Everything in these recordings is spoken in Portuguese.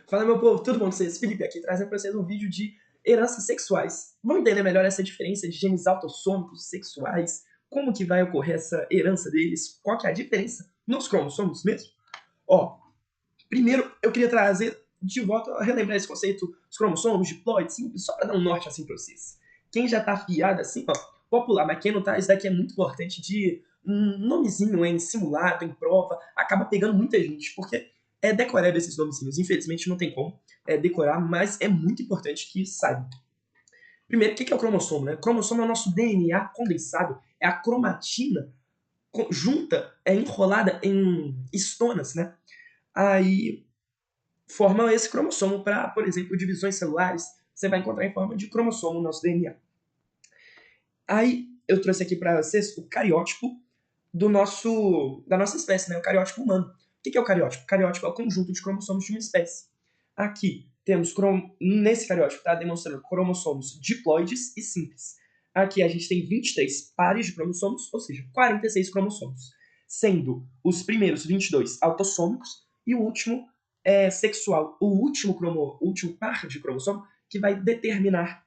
Fala, meu povo, tudo bom com vocês? Felipe aqui, trazendo para vocês um vídeo de heranças sexuais. Vamos entender melhor essa diferença de genes autossômicos sexuais, como que vai ocorrer essa herança deles, qual que é a diferença nos cromossomos mesmo? Ó, primeiro eu queria trazer de volta, relembrar esse conceito dos cromossomos, diploides, simples, só para dar um norte assim para vocês. Quem já tá afiado assim, ó, popular, mas quem não tá, isso daqui é muito importante de um nomezinho em simulado, em prova, acaba pegando muita gente, porque é decorar esses nomezinhos. Infelizmente não tem como decorar, mas é muito importante que saiba. Primeiro, o que é o cromossomo? Né? O cromossomo é o nosso DNA condensado, é a cromatina junta, enrolada em estonas, né? Aí formam esse cromossomo para, por exemplo, divisões celulares, você vai encontrar em forma de cromossomo no nosso DNA. Aí eu trouxe aqui para vocês o cariótipo da nossa espécie, né? O cariótipo humano. O que é o cariótipo? O cariótipo é o conjunto de cromossomos de uma espécie. Aqui temos, nesse cariótipo, está demonstrando cromossomos diploides e simples. Aqui a gente tem 23 pares de cromossomos, ou seja, 46 cromossomos. Sendo os primeiros 22 autossômicos e o último sexual. O último par de cromossomo que vai determinar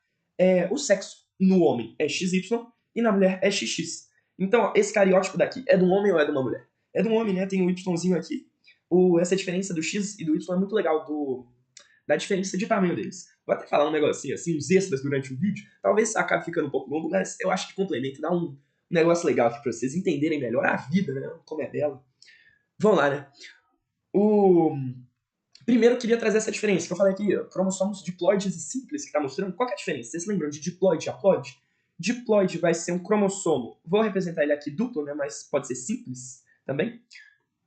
o sexo. No homem é XY e na mulher é XX. Então, ó, esse cariótipo daqui é de um homem ou é de uma mulher? É de um homem, né? Tem um Yzinho aqui. Essa diferença do X e do Y é muito legal, da diferença de tamanho deles. Vou até falar um negocinho assim, uns extras durante o vídeo. Talvez acabe ficando um pouco longo, mas eu acho que complementa, dá um negócio legal aqui pra vocês entenderem melhor a vida, né? Como é bela. Vamos lá, né? O... Primeiro eu queria trazer essa diferença, que eu falei aqui, ó, cromossomos diploides e simples, que tá mostrando. Qual que é a diferença? Vocês se lembram de diploide e haploide? Diploide vai ser um cromossomo, vou representar ele aqui duplo, né, mas pode ser simples também.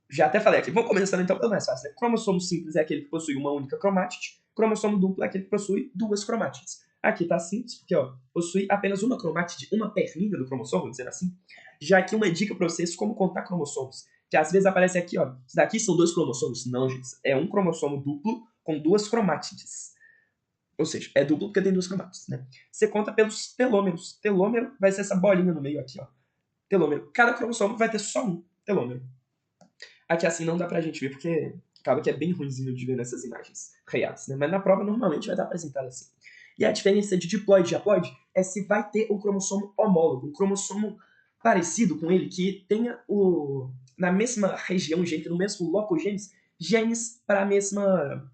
Já até falei aqui, vamos começando então pelo mais fácil. Né? Cromossomo simples é aquele que possui uma única cromátide, cromossomo duplo é aquele que possui duas cromátides. Aqui tá simples, porque ó, possui apenas uma cromátide, uma perninha do cromossomo, vamos dizer assim. Já aqui uma dica para vocês como contar cromossomos. Que às vezes aparece aqui, ó, isso daqui são dois cromossomos. Não, gente, é um cromossomo duplo com duas cromátides. Ou seja, é duplo porque tem duas cromátides, né? Você conta pelos telômeros. Telômero vai ser essa bolinha no meio aqui, ó. Telômero. Cada cromossomo vai ter só um telômero. Aqui assim não dá pra gente ver, porque acaba que é bem ruimzinho de ver nessas imagens reais, né? Mas na prova normalmente vai estar apresentado assim. E a diferença de diploide e haploide é se vai ter um cromossomo homólogo, um cromossomo parecido com ele, que tenha na mesma região, gente, no mesmo loco genes para a mesma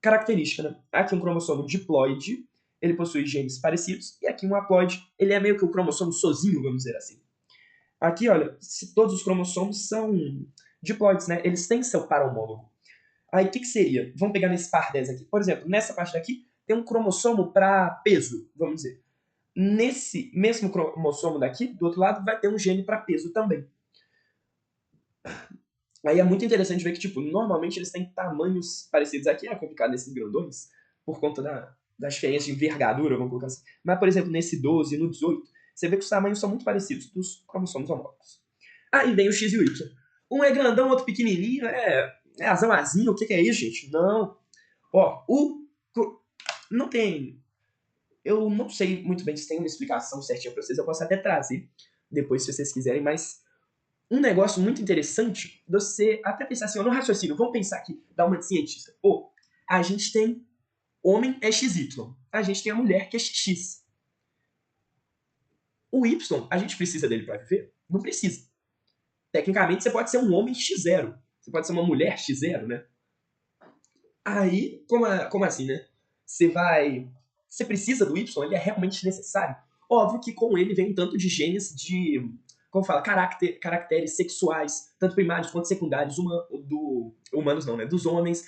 característica, né? Aqui um cromossomo diploide, ele possui genes parecidos, e aqui um haploide, ele é meio que o cromossomo sozinho, vamos dizer assim. Aqui, olha, se todos os cromossomos são diploides, né? Eles têm seu par homólogo. Aí, o que seria? Vamos pegar nesse par 10 aqui. Por exemplo, nessa parte daqui, tem um cromossomo para peso, vamos dizer. Nesse mesmo cromossomo daqui, do outro lado, vai ter um gene para peso também. Aí é muito interessante ver que, tipo, normalmente eles têm tamanhos parecidos. Aqui é complicado nesses grandões, por conta da diferença de envergadura, vamos colocar assim. Mas, por exemplo, nesse 12 e no 18, você vê que os tamanhos são muito parecidos dos cromossomos homólogos. Aí vem o X e o Y. Um é grandão, outro pequenininho, é azão azinho, o que é isso, gente? Não. Ó, não tem... Eu não sei muito bem se tem uma explicação certinha pra vocês, eu posso até trazer depois se vocês quiserem, mas um negócio muito interessante, você até pensar assim, ó, no raciocínio, vamos pensar aqui, dar uma de cientista. Pô, a gente tem homem é XY, a gente tem a mulher que é XX. O Y, a gente precisa dele pra viver? Não precisa. Tecnicamente, você pode ser um homem X0, você pode ser uma mulher X0, né? Aí, como assim, né? Você precisa do Y, ele é realmente necessário. Óbvio que com ele vem um tanto de genes de, como fala, caracteres sexuais, tanto primários quanto secundários, humanos não, né? Dos homens,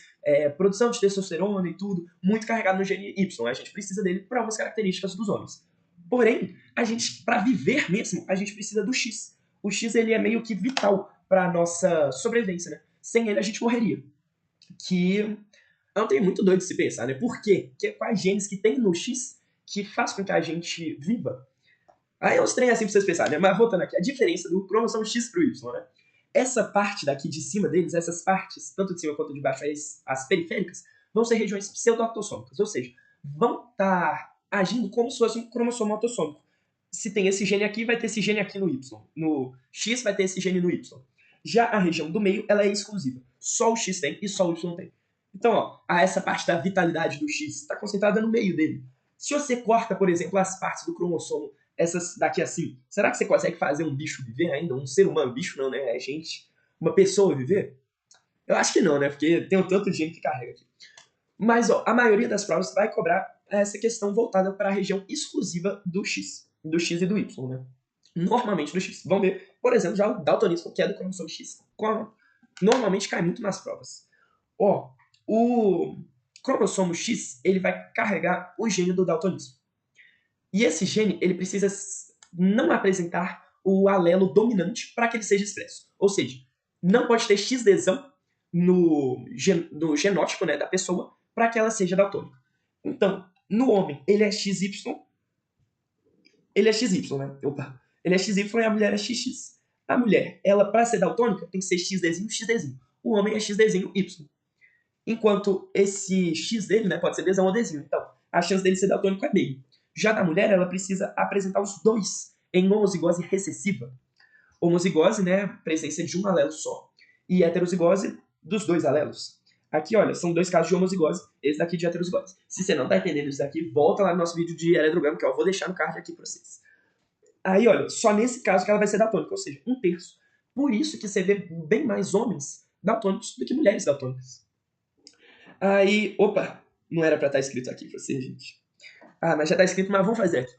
produção de testosterona e tudo, muito carregado no gene Y. A gente precisa dele para algumas características dos homens. Porém, a gente, para viver mesmo, a gente precisa do X. O X ele é meio que vital para nossa sobrevivência, né? Sem ele a gente morreria. Que é um trem muito doido de se pensar, né? Por quê? Quais genes que tem no X que faz com que a gente viva? Aí é uns trem assim pra vocês pensarem, né? Mas voltando aqui, a diferença do cromossomo X pro Y, né? Essa parte daqui de cima deles, essas partes, tanto de cima quanto de baixo, as periféricas, vão ser regiões pseudo-autossômicas, ou seja, vão estar agindo como se fosse um cromossomo autossômico. Se tem esse gene aqui, vai ter esse gene aqui no Y. No X vai ter esse gene no Y. Já a região do meio, ela é exclusiva. Só o X tem e só o Y tem. Então, ó, essa parte da vitalidade do X está concentrada no meio dele. Se você corta, por exemplo, as partes do cromossomo, essas daqui assim, será que você consegue fazer um bicho viver ainda? Um ser humano, bicho não, né? É gente, uma pessoa viver? Eu acho que não, né? Porque tem um tanto de gente que carrega aqui. Mas ó, a maioria das provas vai cobrar essa questão voltada para a região exclusiva do X e do Y, né? Normalmente do X. Vamos ver, por exemplo, já o daltonismo, que é do cromossomo X. Normalmente cai muito nas provas. Ó, o cromossomo X, ele vai carregar o gene do daltonismo. E esse gene, ele precisa não apresentar o alelo dominante para que ele seja expresso. Ou seja, não pode ter X lesão no genótipo, né, da pessoa para que ela seja daltônica. Então, no homem, ele é XY, né? Opa. Ele é XY e a mulher é XX. A mulher, ela, para ser daltônica, tem que ser XDzinho, XDzinho. O homem é XDzinho, Y. Enquanto esse X dele, né, pode ser Dzão ou Dzinho. Então, a chance dele ser daltônico é meio. Já da mulher, ela precisa apresentar os dois em homozigose recessiva. Homozigose, né, presença de um alelo só. E heterozigose, dos dois alelos. Aqui, olha, são dois casos de homozigose, esse daqui de heterozigose. Se você não tá entendendo isso daqui, volta lá no nosso vídeo de eletrograma, que eu vou deixar no card aqui pra vocês. Aí, olha, só nesse caso que ela vai ser daltônica, ou seja, 1/3. Por isso que você vê bem mais homens daltônicos do que mulheres daltônicas. Aí, opa, não era pra estar escrito aqui pra você, gente. Ah, mas já tá escrito, mas vamos fazer aqui.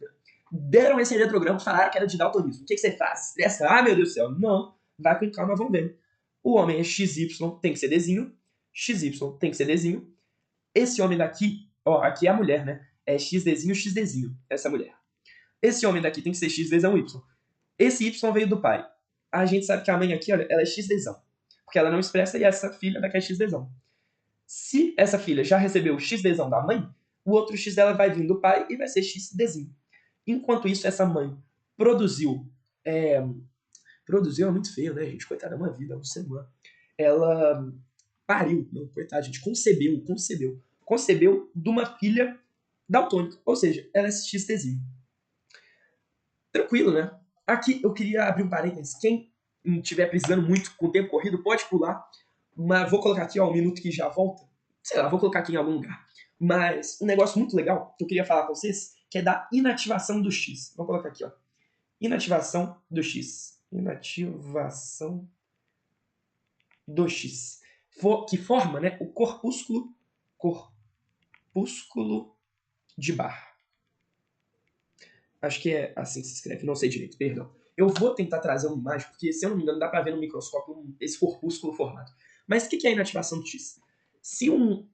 Deram esse eletrograma, falaram que era de daltonismo. O que você faz? Estressa? Ah, meu Deus do céu. Não. Vai com calma, vamos ver. O homem é XY, tem que ser Dzinho. XY tem que ser Dzinho. Esse homem daqui, ó, aqui é a mulher, né? É XDzinho, XDzinho, essa mulher. Esse homem daqui tem que ser XDzão Y. Esse Y veio do pai. A gente sabe que a mãe aqui, olha, ela é XDzão. Porque ela não expressa e essa filha daqui é XDzão. Se essa filha já recebeu o XDzão da mãe, o outro X dela vai vir do pai e vai ser XDzinho. Enquanto isso, essa mãe produziu. Produziu é muito feio, né, gente? Coitada, é uma vida, é um ser humano. Ela pariu, não, coitada, gente. Concebeu de uma filha daltônica. Ou seja, ela é XDzinho. Tranquilo, né? Aqui eu queria abrir um parênteses. Quem estiver precisando muito com o tempo corrido, pode pular. Mas vou colocar aqui, ó, um minuto que já volta. Sei lá, vou colocar aqui em algum lugar. Mas um negócio muito legal que eu queria falar com vocês, que é da inativação do X. Vou colocar aqui, ó. Inativação do X. Inativação do X. Que forma, né, o corpúsculo de Barr. Acho que é assim que se escreve, não sei direito, perdão. Eu vou tentar trazer uma imagem, porque se eu não me engano dá pra ver no microscópio esse corpúsculo formado. Mas o que é a inativação do X? Se vou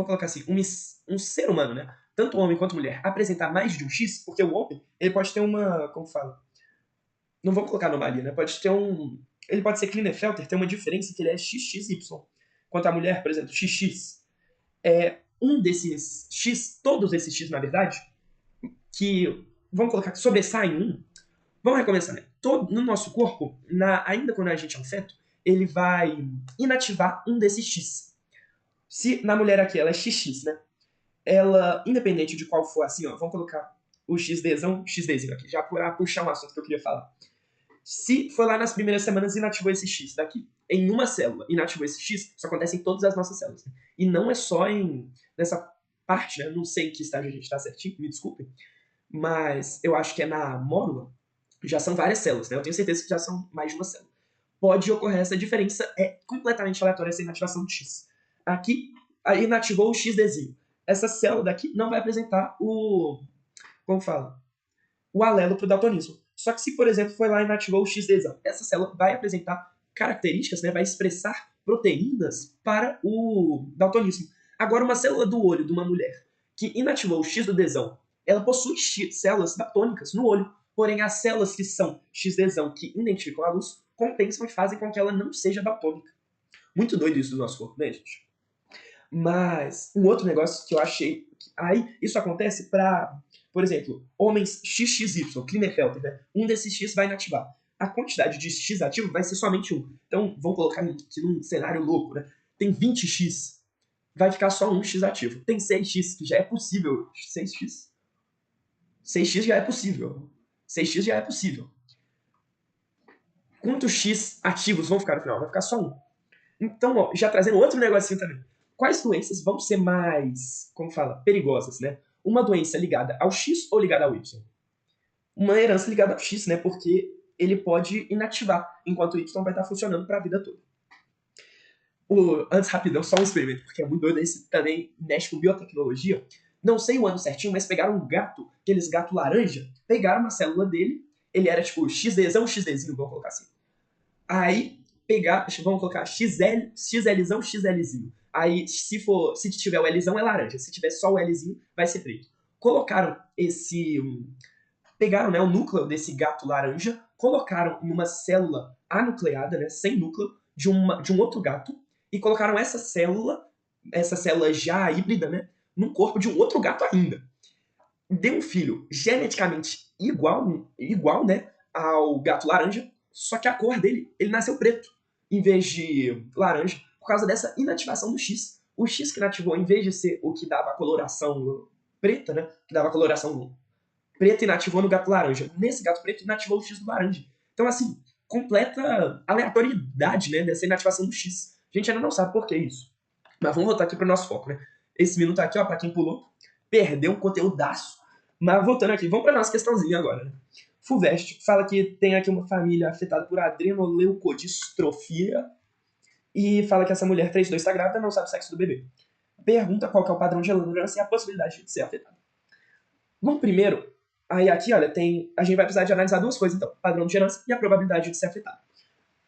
colocar assim, um ser humano, né, tanto homem quanto mulher, apresentar mais de um X, porque o homem, ele pode ter uma, como fala? Não vou colocar anomalia, né, pode ter ele pode ser Klinefelter, tem uma diferença que ele é XXY. Quanto a mulher, por exemplo, XX, um desses X, todos esses X, na verdade, que, vamos colocar que sobressaem um, vamos recomeçar, né? No nosso corpo, ainda quando a gente é um feto, ele vai inativar um desses X. Se na mulher aqui ela é XX, né? Ela, independente de qual for assim, ó, vamos colocar o XDzão, XDzinho aqui, já para puxar um assunto que eu queria falar. Se foi lá nas primeiras semanas e inativou esse X daqui, em uma célula, inativou esse X, isso acontece em todas as nossas células. Né? E não é só nessa parte, né? Não sei em que estágio a gente está certinho, me desculpem, mas eu acho que é na mórula, já são várias células, né? Eu tenho certeza que já são mais de uma célula. Pode ocorrer essa diferença, é completamente aleatória essa inativação do X. Aqui, aí inativou o XDzinho. Essa célula daqui não vai apresentar como fala? O alelo para o daltonismo. Só que se, por exemplo, foi lá e inativou o XDzão, essa célula vai apresentar características, né? Vai expressar proteínas para o daltonismo. Agora, uma célula do olho de uma mulher que inativou o X do Dzão, ela possui células daltônicas no olho. Porém, as células que são XDzão, que identificam a luz, compensam e fazem com que ela não seja daltônica. Muito doido isso do nosso corpo, né, gente? Mas um outro negócio que eu achei. Aí isso acontece para, por exemplo, homens XXY, Klinefelter, né? Um desses X vai inativar. A quantidade de X ativo vai ser somente um. Então, vamos colocar aqui num cenário louco, né? Tem 20X, vai ficar só um X ativo. Tem 6X, que já é possível. 6X? 6X já é possível. 6X já é possível. Quantos X ativos vão ficar no final? Vai ficar só um. Então, ó, já trazendo outro negocinho também. Quais doenças vão ser mais, como fala, perigosas, né? Uma doença ligada ao X ou ligada ao Y? Uma herança ligada ao X, né? Porque ele pode inativar, enquanto o Y vai estar funcionando para a vida toda. Antes, rapidão, só um experimento, porque é muito doido, esse também mexe com biotecnologia. Não sei o ano certinho, mas pegaram um gato, aqueles gato laranja, pegaram uma célula dele, ele era tipo XDzão, XDzinho, vamos colocar assim. Aí, vamos colocar XL, XLzão, XLzinho. Aí, se tiver o Lzão, é laranja. Se tiver só o Lzinho, vai ser preto. Colocaram pegaram, né, o núcleo desse gato laranja, colocaram numa célula anucleada, né, sem núcleo, de um outro gato, e colocaram essa célula já híbrida, né, num corpo de um outro gato ainda. Deu um filho geneticamente igual, né, ao gato laranja, só que a cor dele, ele nasceu preto, em vez de laranja, por causa dessa inativação do X. O X que inativou, em vez de ser o que dava a coloração preta, né, que dava a coloração preta inativou no gato laranja. Nesse gato preto inativou o X do laranja. Então, assim, completa aleatoriedade, né, dessa inativação do X. A gente ainda não sabe por que isso. Mas vamos voltar aqui para o nosso foco, né? Esse minuto aqui, ó, para quem pulou, perdeu um conteúdaço. Mas voltando aqui, vamos para nossa questãozinha agora, né? Fulvestre fala que tem aqui uma família afetada por adrenoleucodistrofia e fala que essa mulher 32 está grávida, não sabe o sexo do bebê. Pergunta qual que é o padrão de herança e a possibilidade de ser afetada. Vamos primeiro, aí aqui, olha, a gente vai precisar de analisar duas coisas, então, padrão de herança e a probabilidade de ser afetado.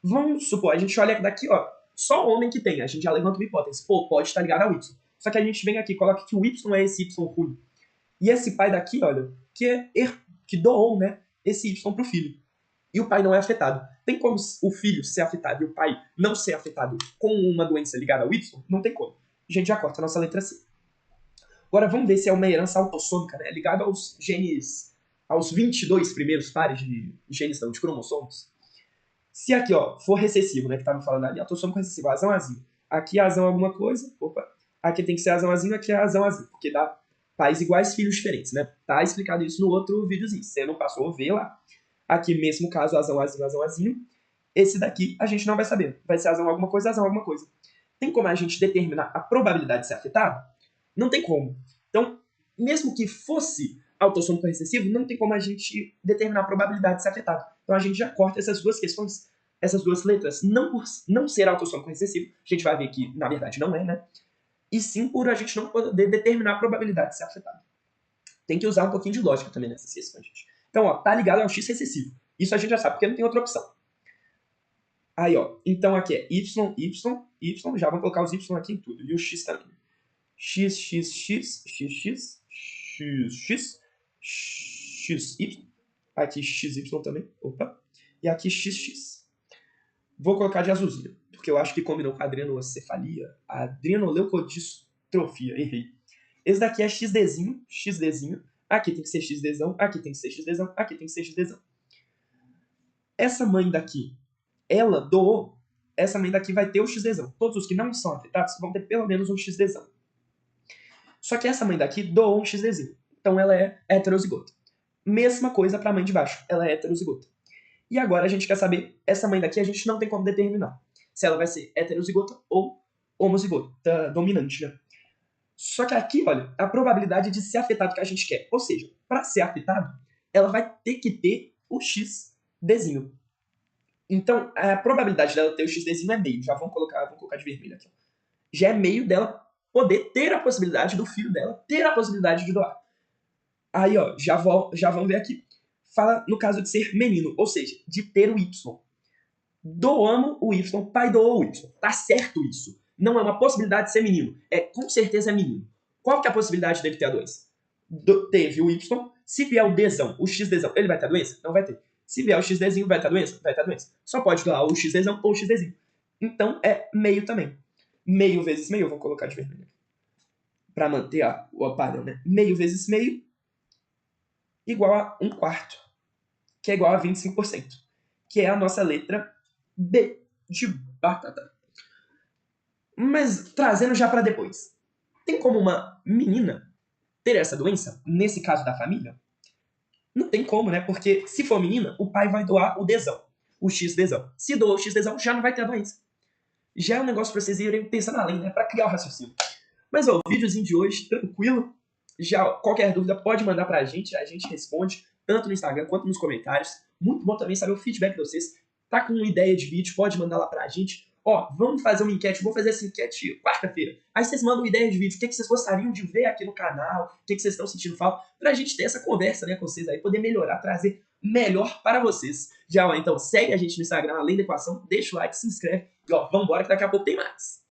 Vamos supor, a gente olha daqui, ó, só homem que tem, a gente já levanta uma hipótese, pô, pode estar ligado ao Y. Só que a gente vem aqui, coloca que o Y é esse Y ruim. E esse pai daqui, olha, que doou, né, esse Y pro filho. E o pai não é afetado. Tem como o filho ser afetado e o pai não ser afetado com uma doença ligada ao Y? Não tem como. A gente já corta a nossa letra C. Agora vamos ver se é uma herança autossômica, né? Ligada aos genes, aos 22 primeiros pares de genes, não, de cromossomos. Se aqui, ó, for recessivo, né, que tava falando ali, autossômico recessivo, azão azinho. Aqui é azão alguma coisa, opa, aqui tem que ser azão azinho, aqui é azão azinho, porque dá pais iguais, filhos diferentes, né? Tá explicado isso no outro videozinho, se você não passou, vê lá. Aqui, mesmo caso, azão azinho. Esse daqui a gente não vai saber. Vai ser azão alguma coisa, azão alguma coisa. Tem como a gente determinar a probabilidade de ser afetado? Não tem como. Então, mesmo que fosse autossômico recessivo, não tem como a gente determinar a probabilidade de ser afetado. Então a gente já corta essas duas questões, essas duas letras. Não por não ser autossômico recessivo, a gente vai ver que na verdade não é, né? E sim por a gente não poder determinar a probabilidade de ser afetado. Tem que usar um pouquinho de lógica também nessas questões, gente. Então, ó, tá ligado ao X recessivo. Isso a gente já sabe, porque não tem outra opção. Aí, ó, então aqui é Y, Y, Y, já vamos colocar os Y aqui em tudo, e o X também. X, X, X, X, X, X, X, X, Y. Aqui XY também, opa. E aqui XX. Vou colocar de azulzinho, porque eu acho que combinou com a adrenocefalia, a adrenoleucodistrofia, errei. Esse daqui é XDzinho, XDzinho. Aqui tem que ser XDzão, aqui tem que ser XDzão, aqui tem que ser XDzão. Essa mãe daqui, ela doou, essa mãe daqui vai ter o XDzão. Todos os que não são afetados vão ter pelo menos um XDzão. Só que essa mãe daqui doou um XDzinho. Então ela é heterozigota. Mesma coisa para a mãe de baixo, ela é heterozigota. E agora a gente quer saber, essa mãe daqui a gente não tem como determinar se ela vai ser heterozigota ou homozigota dominante, né? Só que aqui, olha, a probabilidade de ser afetado que a gente quer. Ou seja, para ser afetado, ela vai ter que ter o XDzinho. Então, a probabilidade dela ter o XDzinho é meio. Já vamos colocar de vermelho aqui. Já é meio dela poder ter a possibilidade do filho dela ter a possibilidade de doar. Aí, ó, já vamos ver aqui. Fala no caso de ser menino, ou seja, de ter o Y. Doamos o Y, pai doou o Y. Tá certo isso. Não é uma possibilidade de ser menino. Com certeza é menino. Qual que é a possibilidade dele ter a doença? Teve o Y. Se vier o Dzão, o XDzão, ele vai ter a doença? Não vai ter. Se vier o XDzinho, vai ter a doença? Vai ter a doença. Só pode doar o XDzão ou o XDzinho. Então é meio também. Meio vezes meio, eu vou colocar de vermelho. Para manter o padrão, né? Meio vezes meio igual a 1/4, que é igual a 25%, que é a nossa letra B de batata. Mas trazendo já para depois. Tem como uma menina ter essa doença, nesse caso da família? Não tem como, né? Porque se for menina, o pai vai doar o Dzão, o XDzão. Se doar o XDzão, já não vai ter a doença. já é um negócio pra vocês irem pensando além, né? Pra criar o raciocínio. Mas, ó, o videozinho de hoje, tranquilo. Já qualquer dúvida pode mandar pra gente, a gente responde, tanto no Instagram quanto nos comentários. Muito bom também saber o feedback de vocês. Tá com uma ideia de vídeo, pode mandar lá pra gente. Ó, vamos fazer uma enquete, vou fazer essa enquete quarta-feira. Aí vocês mandam uma ideia de vídeo, o que vocês gostariam de ver aqui no canal, o que vocês estão sentindo falta, pra gente ter essa conversa, né, com vocês aí, poder melhorar, trazer melhor para vocês. Já, ó, então segue a gente no Instagram, Além da Equação, deixa o like, se inscreve e ó, vambora que daqui a pouco tem mais.